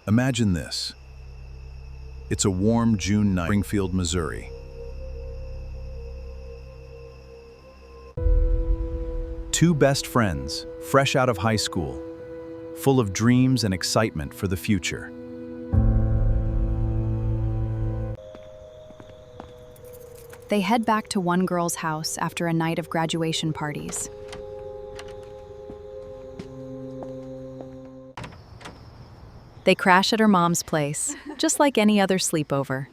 Imagine this. It's a warm June night in Springfield, Missouri. Two best friends, fresh out of high school, full of dreams and excitement for the future. They head back to one girl's house after a night of graduation parties. They crash at her mom's place, just like any other sleepover.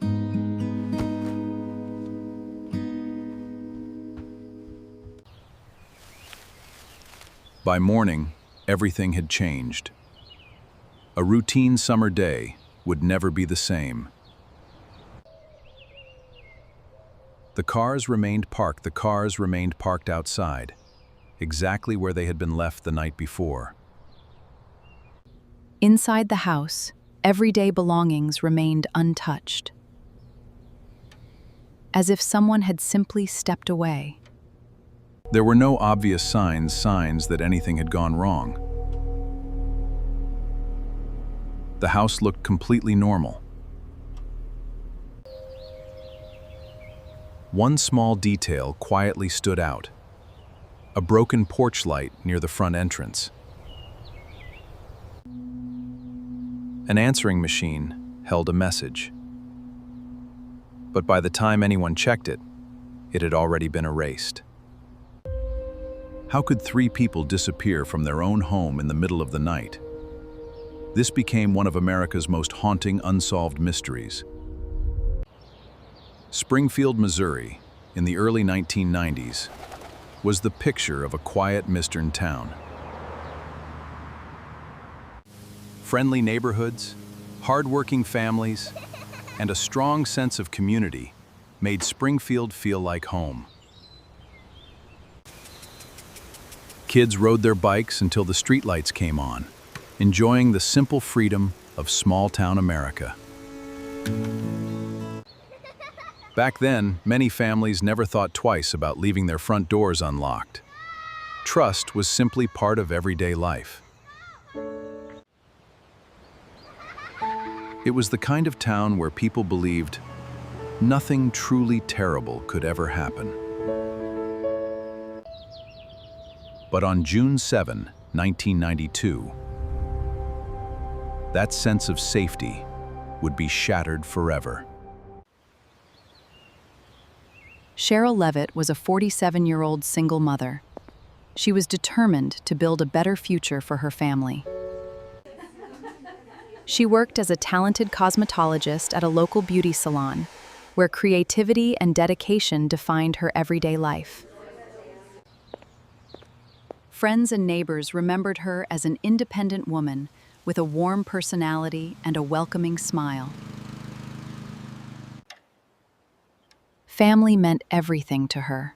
By morning, everything had changed. A routine summer day would never be the same. The cars remained parked outside, exactly where they had been left the night before. Inside the house, everyday belongings remained untouched, as if someone had simply stepped away. There were no obvious signs that anything had gone wrong. The house looked completely normal. One small detail quietly stood out: a broken porch light near the front entrance. An answering machine held a message. But by the time anyone checked it, it had already been erased. How could three people disappear from their own home in the middle of the night? This became one of America's most haunting unsolved mysteries. Springfield, Missouri, in the early 1990s, was the picture of a quiet Midwestern town. Friendly neighborhoods, hard-working families, and a strong sense of community made Springfield feel like home. Kids rode their bikes until the streetlights came on, enjoying the simple freedom of small-town America. Back then, many families never thought twice about leaving their front doors unlocked. Trust was simply part of everyday life. It was the kind of town where people believed nothing truly terrible could ever happen. But on June 7, 1992, that sense of safety would be shattered forever. Sherrill Levitt was a 47-year-old single mother. She was determined to build a better future for her family. She worked as a talented cosmetologist at a local beauty salon, where creativity and dedication defined her everyday life. Friends and neighbors remembered her as an independent woman with a warm personality and a welcoming smile. Family meant everything to her.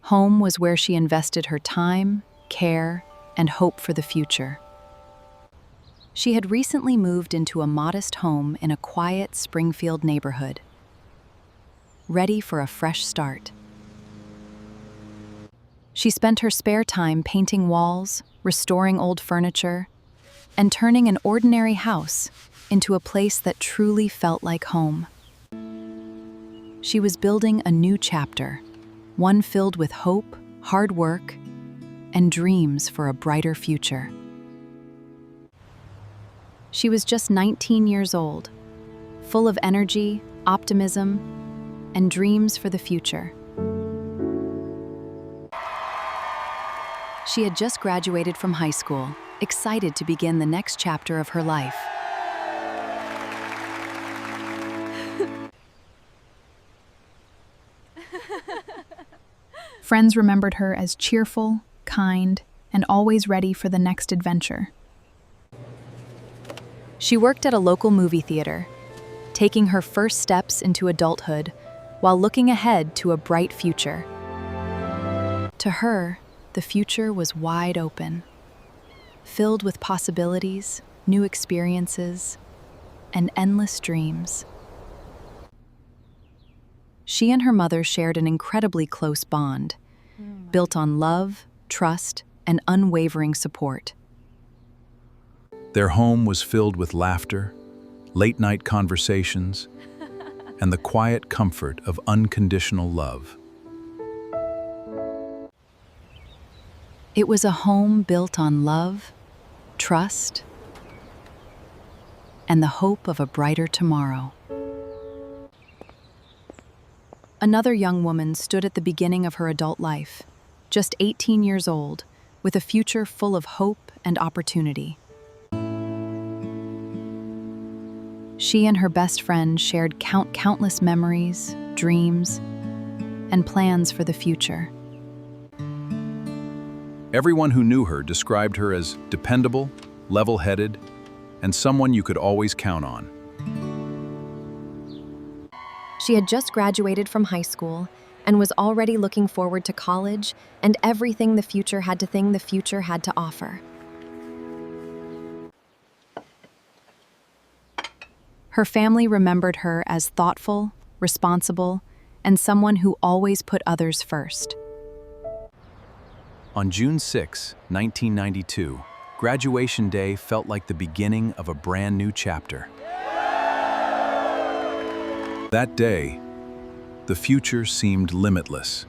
Home was where she invested her time, care, and hope for the future. She had recently moved into a modest home in a quiet Springfield neighborhood, ready for a fresh start. She spent her spare time painting walls, restoring old furniture, and turning an ordinary house into a place that truly felt like home. She was building a new chapter, one filled with hope, hard work, and dreams for a brighter future. She was just 19 years old, full of energy, optimism, and dreams for the future. She had just graduated from high school, excited to begin the next chapter of her life. Friends remembered her as cheerful, kind, and always ready for the next adventure. She worked at a local movie theater, taking her first steps into adulthood while looking ahead to a bright future. To her, the future was wide open, filled with possibilities, new experiences, and endless dreams. She and her mother shared an incredibly close bond, built on love, trust, and unwavering support. Their home was filled with laughter, late-night conversations, and the quiet comfort of unconditional love. It was a home built on love, trust, and the hope of a brighter tomorrow. Another young woman stood at the beginning of her adult life, just 18 years old, with a future full of hope and opportunity. She and her best friend shared countless memories, dreams, and plans for the future. Everyone who knew her described her as dependable, level-headed, and someone you could always count on. She had just graduated from high school and was already looking forward to college and everything the future had to offer. Her family remembered her as thoughtful, responsible, and someone who always put others first. On June 6, 1992, graduation day felt like the beginning of a brand new chapter. That day, the future seemed limitless.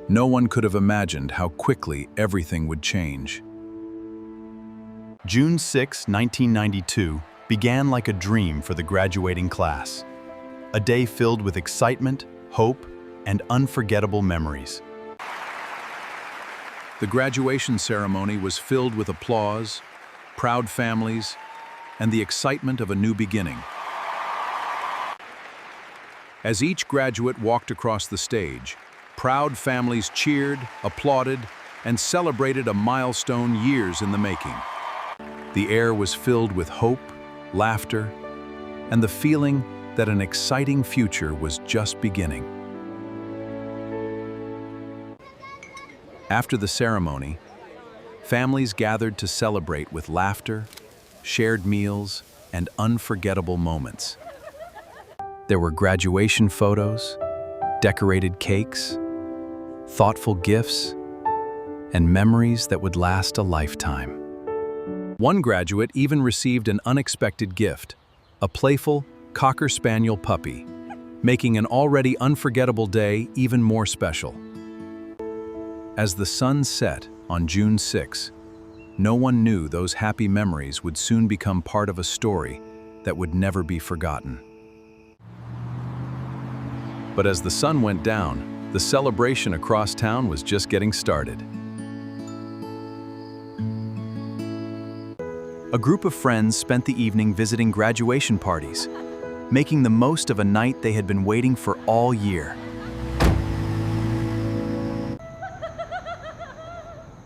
No one could have imagined how quickly everything would change. June 6, 1992 began like a dream for the graduating class. A day filled with excitement, hope, and unforgettable memories. The graduation ceremony was filled with applause, proud families, and the excitement of a new beginning. As each graduate walked across the stage, proud families cheered, applauded, and celebrated a milestone years in the making. The air was filled with hope, laughter, and the feeling that an exciting future was just beginning. After the ceremony, families gathered to celebrate with laughter, shared meals, and unforgettable moments. There were graduation photos, decorated cakes, thoughtful gifts, and memories that would last a lifetime. One graduate even received an unexpected gift, a playful Cocker Spaniel puppy, making an already unforgettable day even more special. As the sun set on June 6, no one knew those happy memories would soon become part of a story that would never be forgotten. But as the sun went down, the celebration across town was just getting started. A group of friends spent the evening visiting graduation parties, making the most of a night they had been waiting for all year.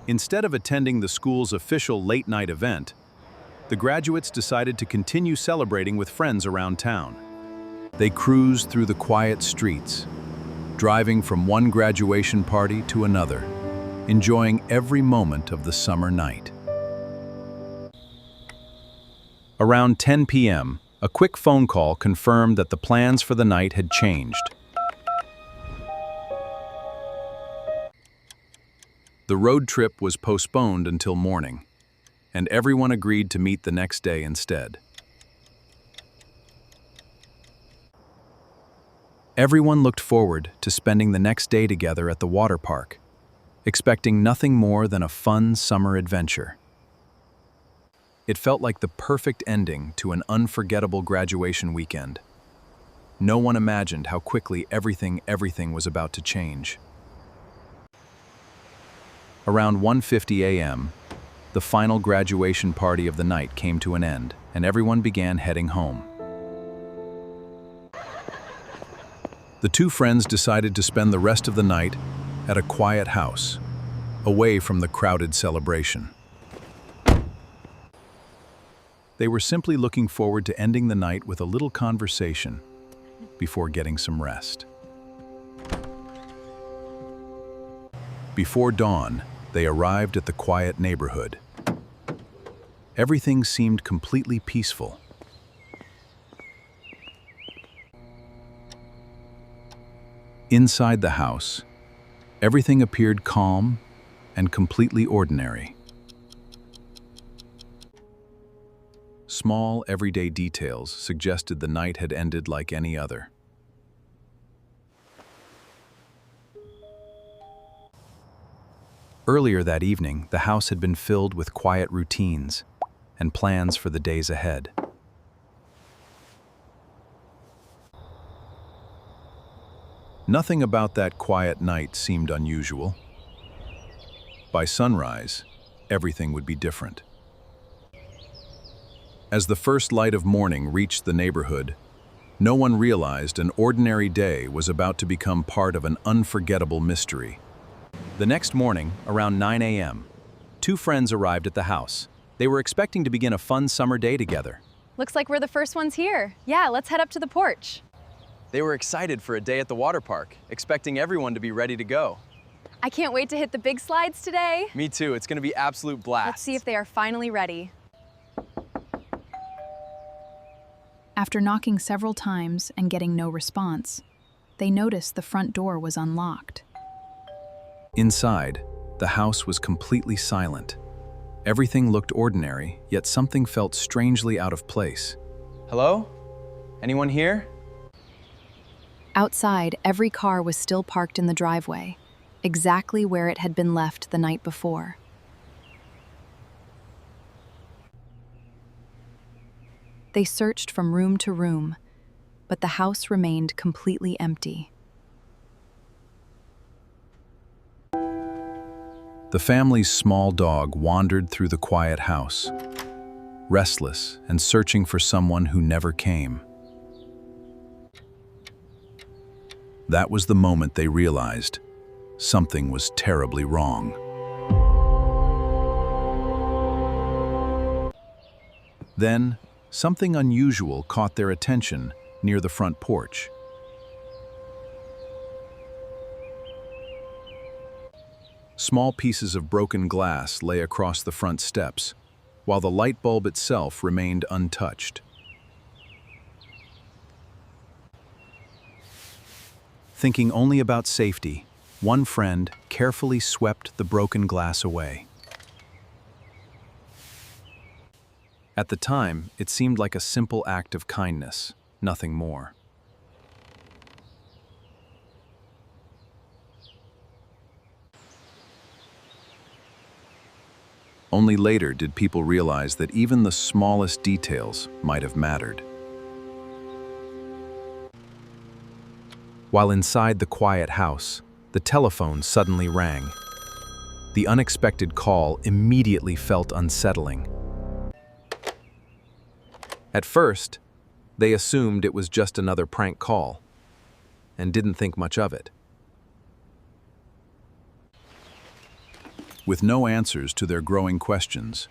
Instead of attending the school's official late-night event, the graduates decided to continue celebrating with friends around town. They cruised through the quiet streets, driving from one graduation party to another, enjoying every moment of the summer night. Around 10 p.m., a quick phone call confirmed that the plans for the night had changed. The road trip was postponed until morning, and everyone agreed to meet the next day instead. Everyone looked forward to spending the next day together at the water park, expecting nothing more than a fun summer adventure. It felt like the perfect ending to an unforgettable graduation weekend. No one imagined how quickly everything was about to change. Around 1:50 a.m., the final graduation party of the night came to an end, and everyone began heading home. The two friends decided to spend the rest of the night at a quiet house, away from the crowded celebration. They were simply looking forward to ending the night with a little conversation before getting some rest. Before dawn, they arrived at the quiet neighborhood. Everything seemed completely peaceful. Inside the house, everything appeared calm and completely ordinary. Small, everyday details suggested the night had ended like any other. Earlier that evening, the house had been filled with quiet routines and plans for the days ahead. Nothing about that quiet night seemed unusual. By sunrise, everything would be different. As the first light of morning reached the neighborhood, no one realized an ordinary day was about to become part of an unforgettable mystery. The next morning, around 9 a.m., two friends arrived at the house. They were expecting to begin a fun summer day together. Looks like we're the first ones here. Yeah, let's head up to the porch. They were excited for a day at the water park, expecting everyone to be ready to go. I can't wait to hit the big slides today. Me too, it's gonna be absolute blast. Let's see if they are finally ready. After knocking several times and getting no response, they noticed the front door was unlocked. Inside, the house was completely silent. Everything looked ordinary, yet something felt strangely out of place. Hello? Anyone here? Outside, every car was still parked in the driveway, exactly where it had been left the night before. They searched from room to room, but the house remained completely empty. The family's small dog wandered through the quiet house, restless and searching for someone who never came. That was the moment they realized something was terribly wrong. Then, something unusual caught their attention near the front porch. Small pieces of broken glass lay across the front steps, while the light bulb itself remained untouched. Thinking only about safety, one friend carefully swept the broken glass away. At the time, it seemed like a simple act of kindness, nothing more. Only later did people realize that even the smallest details might have mattered. While inside the quiet house, the telephone suddenly rang. The unexpected call immediately felt unsettling. At first, they assumed it was just another prank call and didn't think much of it. With no answers to their growing questions,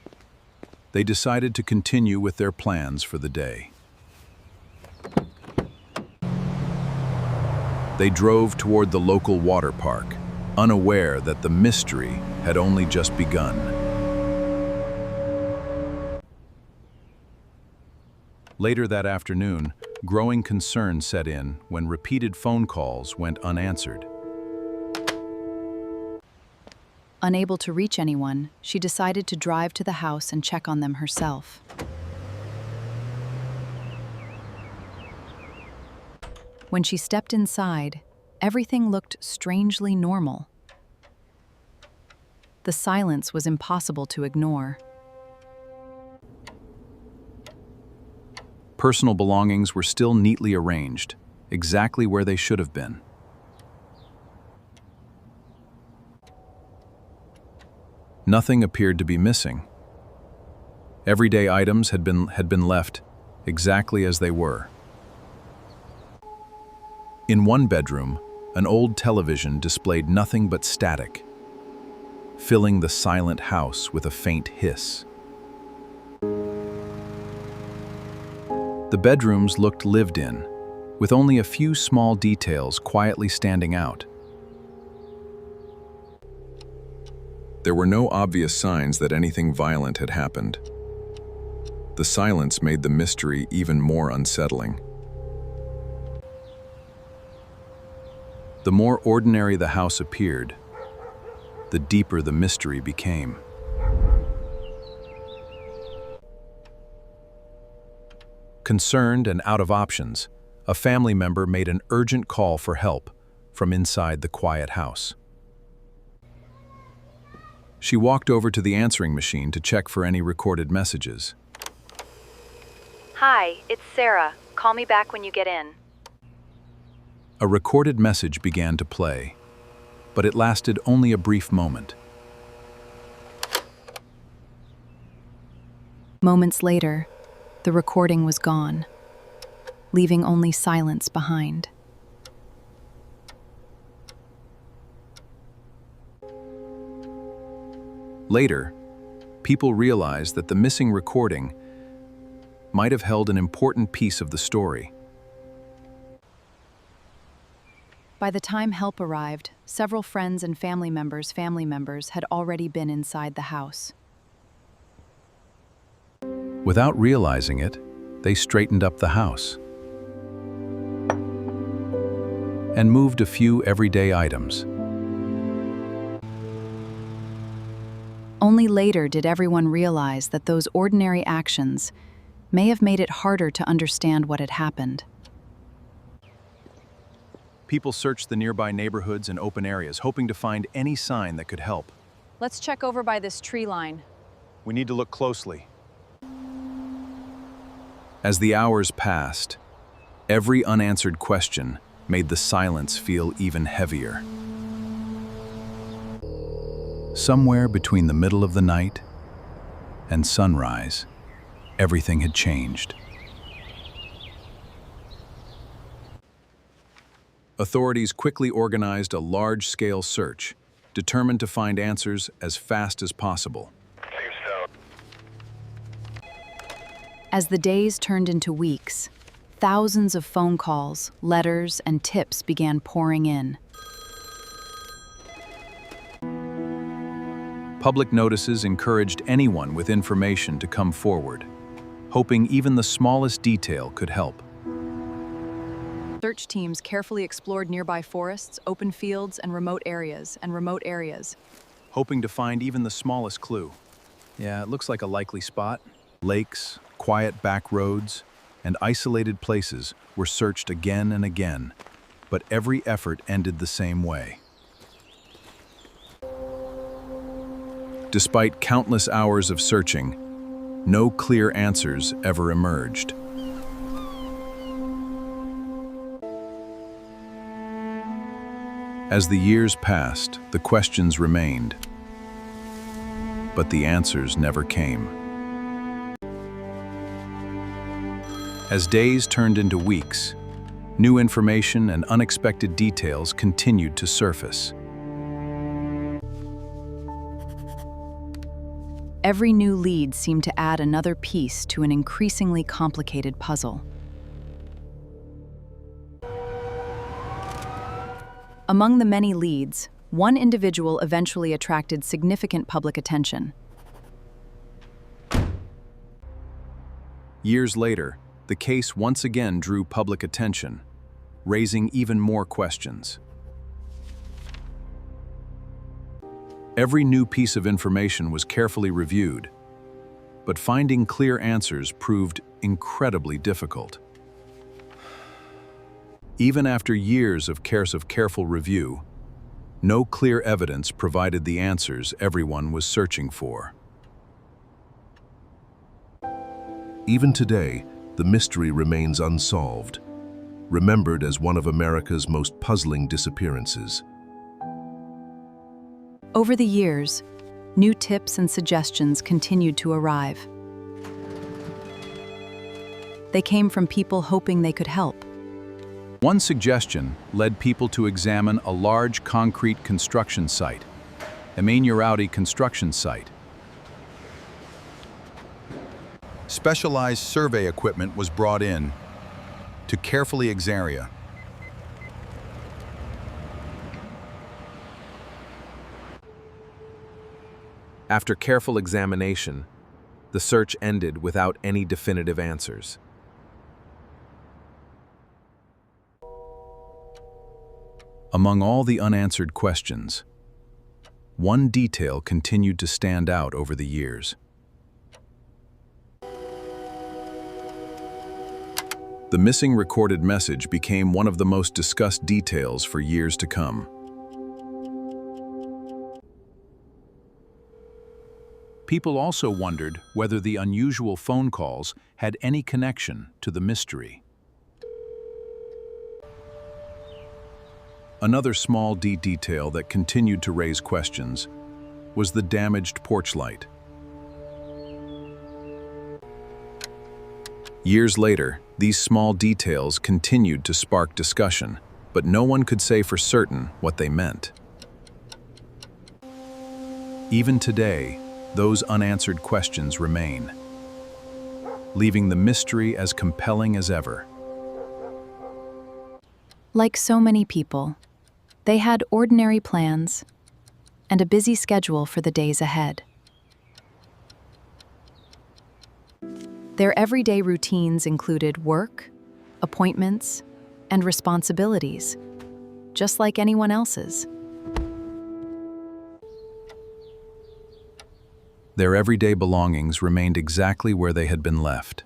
they decided to continue with their plans for the day. They drove toward the local water park, unaware that the mystery had only just begun. Later that afternoon, growing concern set in when repeated phone calls went unanswered. Unable to reach anyone, she decided to drive to the house and check on them herself. When she stepped inside, everything looked strangely normal. The silence was impossible to ignore. Personal belongings were still neatly arranged, exactly where they should have been. Nothing appeared to be missing. Everyday items had been left exactly as they were. In one bedroom, an old television displayed nothing but static, filling the silent house with a faint hiss. The bedrooms looked lived in, with only a few small details quietly standing out. There were no obvious signs that anything violent had happened. The silence made the mystery even more unsettling. The more ordinary the house appeared, the deeper the mystery became. Concerned and out of options, a family member made an urgent call for help from inside the quiet house. She walked over to the answering machine to check for any recorded messages. Hi, it's Sarah. Call me back when you get in. A recorded message began to play, but it lasted only a brief moment. Moments later, the recording was gone, leaving only silence behind. Later, people realized that the missing recording might have held an important piece of the story. By the time help arrived, several friends and family members had already been inside the house. Without realizing it, they straightened up the house and moved a few everyday items. Only later did everyone realize that those ordinary actions may have made it harder to understand what had happened. People searched the nearby neighborhoods and open areas, hoping to find any sign that could help. Let's check over by this tree line. We need to look closely. As the hours passed, every unanswered question made the silence feel even heavier. Somewhere between the middle of the night and sunrise, everything had changed. Authorities quickly organized a large-scale search, determined to find answers as fast as possible. As the days turned into weeks, thousands of phone calls, letters, and tips began pouring in. Public notices encouraged anyone with information to come forward, hoping even the smallest detail could help. Search teams carefully explored nearby forests, open fields, and remote areas, hoping to find even the smallest clue. Yeah, it looks like a likely spot. Lakes, quiet back roads, and isolated places were searched again and again, but every effort ended the same way. Despite countless hours of searching, no clear answers ever emerged. As the years passed, the questions remained, but the answers never came. As days turned into weeks, new information and unexpected details continued to surface. Every new lead seemed to add another piece to an increasingly complicated puzzle. Among the many leads, one individual eventually attracted significant public attention. Years later, the case once again drew public attention, raising even more questions. Every new piece of information was carefully reviewed, but finding clear answers proved incredibly difficult. Even after years of careful review, no clear evidence provided the answers everyone was searching for. Even today, the mystery remains unsolved, remembered as one of America's most puzzling disappearances. Over the years, new tips and suggestions continued to arrive. They came from people hoping they could help. One suggestion led people to examine a large concrete construction site, a Mainurauti construction site. Specialized survey equipment was brought in to carefully examine. After careful examination, the search ended without any definitive answers. Among all the unanswered questions, one detail continued to stand out over the years. The missing recorded message became one of the most discussed details for years to come. People also wondered whether the unusual phone calls had any connection to the mystery. Another small detail that continued to raise questions was the damaged porch light. Years later, these small details continued to spark discussion, but no one could say for certain what they meant. Even today, those unanswered questions remain, leaving the mystery as compelling as ever. Like so many people, they had ordinary plans and a busy schedule for the days ahead. Their everyday routines included work, appointments, and responsibilities, just like anyone else's. Their everyday belongings remained exactly where they had been left.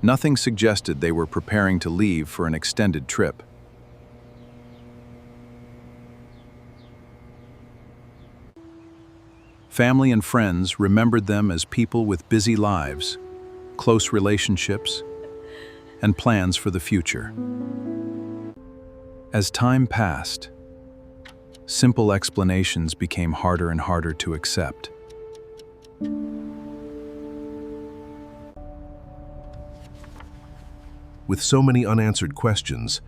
Nothing suggested they were preparing to leave for an extended trip. Family and friends remembered them as people with busy lives, close relationships, and plans for the future. As time passed, simple explanations became harder and harder to accept. With so many unanswered questions,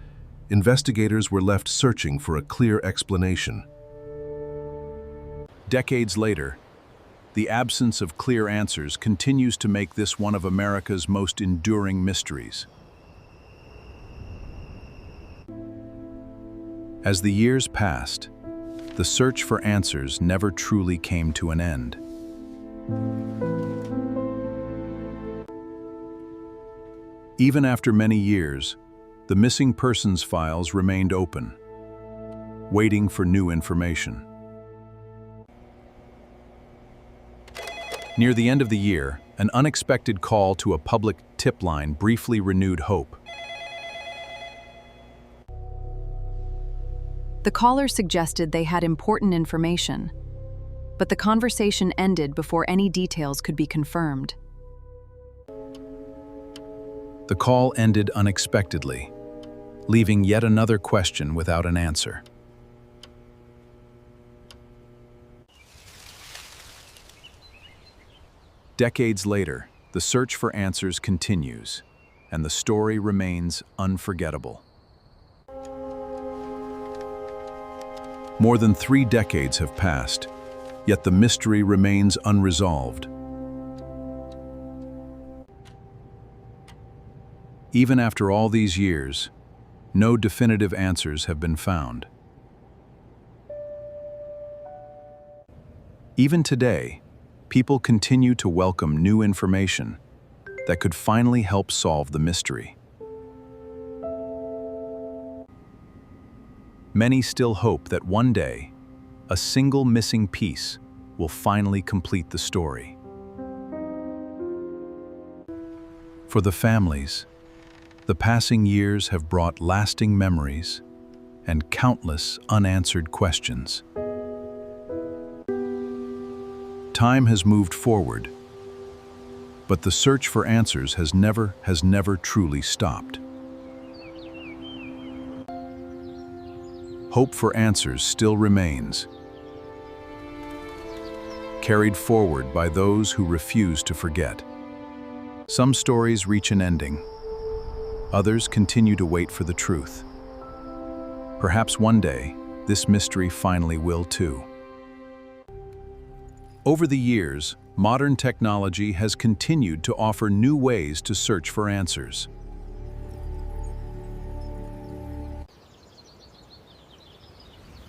investigators were left searching for a clear explanation. Decades later, the absence of clear answers continues to make this one of America's most enduring mysteries. As the years passed, the search for answers never truly came to an end. Even after many years, the missing persons files remained open, waiting for new information. Near the end of the year, an unexpected call to a public tip line briefly renewed hope. The caller suggested they had important information, but the conversation ended before any details could be confirmed. The call ended unexpectedly, leaving yet another question without an answer. Decades later, the search for answers continues, and the story remains unforgettable. More than 3 decades have passed, yet the mystery remains unresolved. Even after all these years, no definitive answers have been found. Even today, people continue to welcome new information that could finally help solve the mystery. Many still hope that one day, a single missing piece will finally complete the story. For the families, the passing years have brought lasting memories and countless unanswered questions. Time has moved forward, but the search for answers has never truly stopped. Hope for answers still remains, carried forward by those who refuse to forget. Some stories reach an ending. Others continue to wait for the truth. Perhaps one day, this mystery finally will too. Over the years, modern technology has continued to offer new ways to search for answers.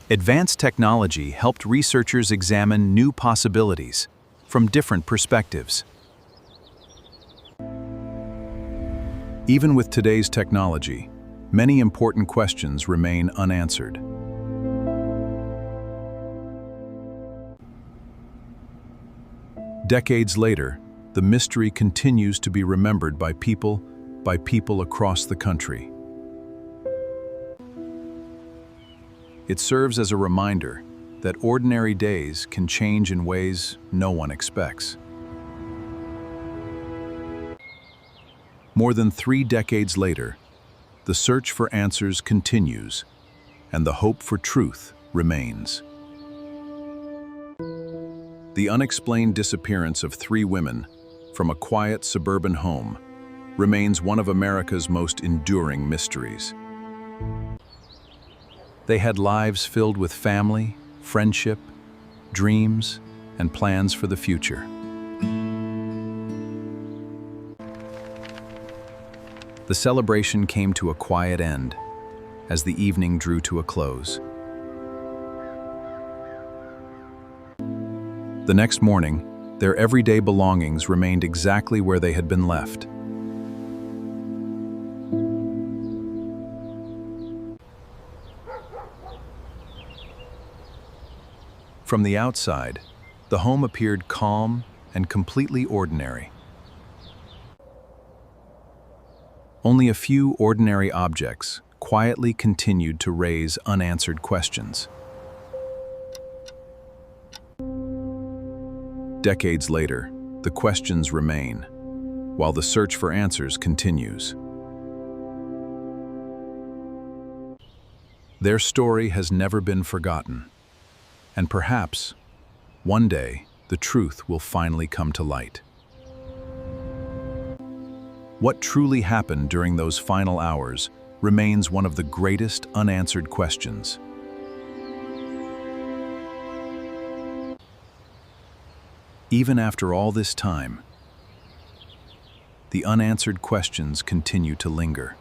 Advanced technology helped researchers examine new possibilities from different perspectives. Even with today's technology, many important questions remain unanswered. Decades later, the mystery continues to be remembered by people across the country. It serves as a reminder that ordinary days can change in ways no one expects. More than 3 decades later, the search for answers continues, and the hope for truth remains. The unexplained disappearance of 3 women from a quiet suburban home remains one of America's most enduring mysteries. They had lives filled with family, friendship, dreams, and plans for the future. The celebration came to a quiet end as the evening drew to a close. The next morning, their everyday belongings remained exactly where they had been left. From the outside, the home appeared calm and completely ordinary. Only a few ordinary objects quietly continued to raise unanswered questions. Decades later, the questions remain, while the search for answers continues. Their story has never been forgotten, and perhaps, one day, the truth will finally come to light. What truly happened during those final hours remains one of the greatest unanswered questions. Even after all this time, the unanswered questions continue to linger.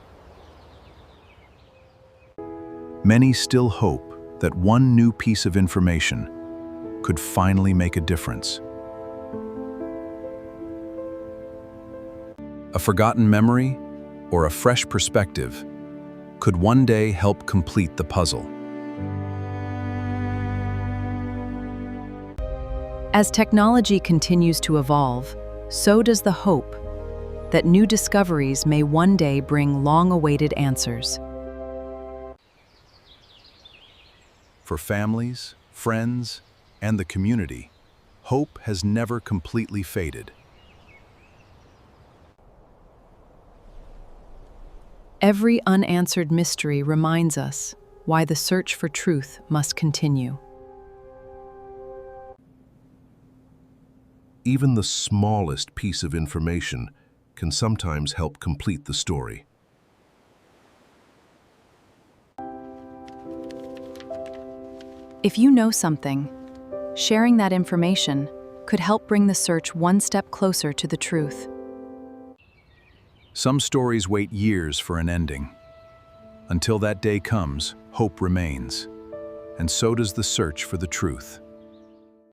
Many still hope that one new piece of information could finally make a difference. A forgotten memory or a fresh perspective could one day help complete the puzzle. As technology continues to evolve, so does the hope that new discoveries may one day bring long-awaited answers. For families, friends, and the community, hope has never completely faded. Every unanswered mystery reminds us why the search for truth must continue. Even the smallest piece of information can sometimes help complete the story. If you know something, sharing that information could help bring the search one step closer to the truth. Some stories wait years for an ending. Until that day comes, hope remains, and so does the search for the truth.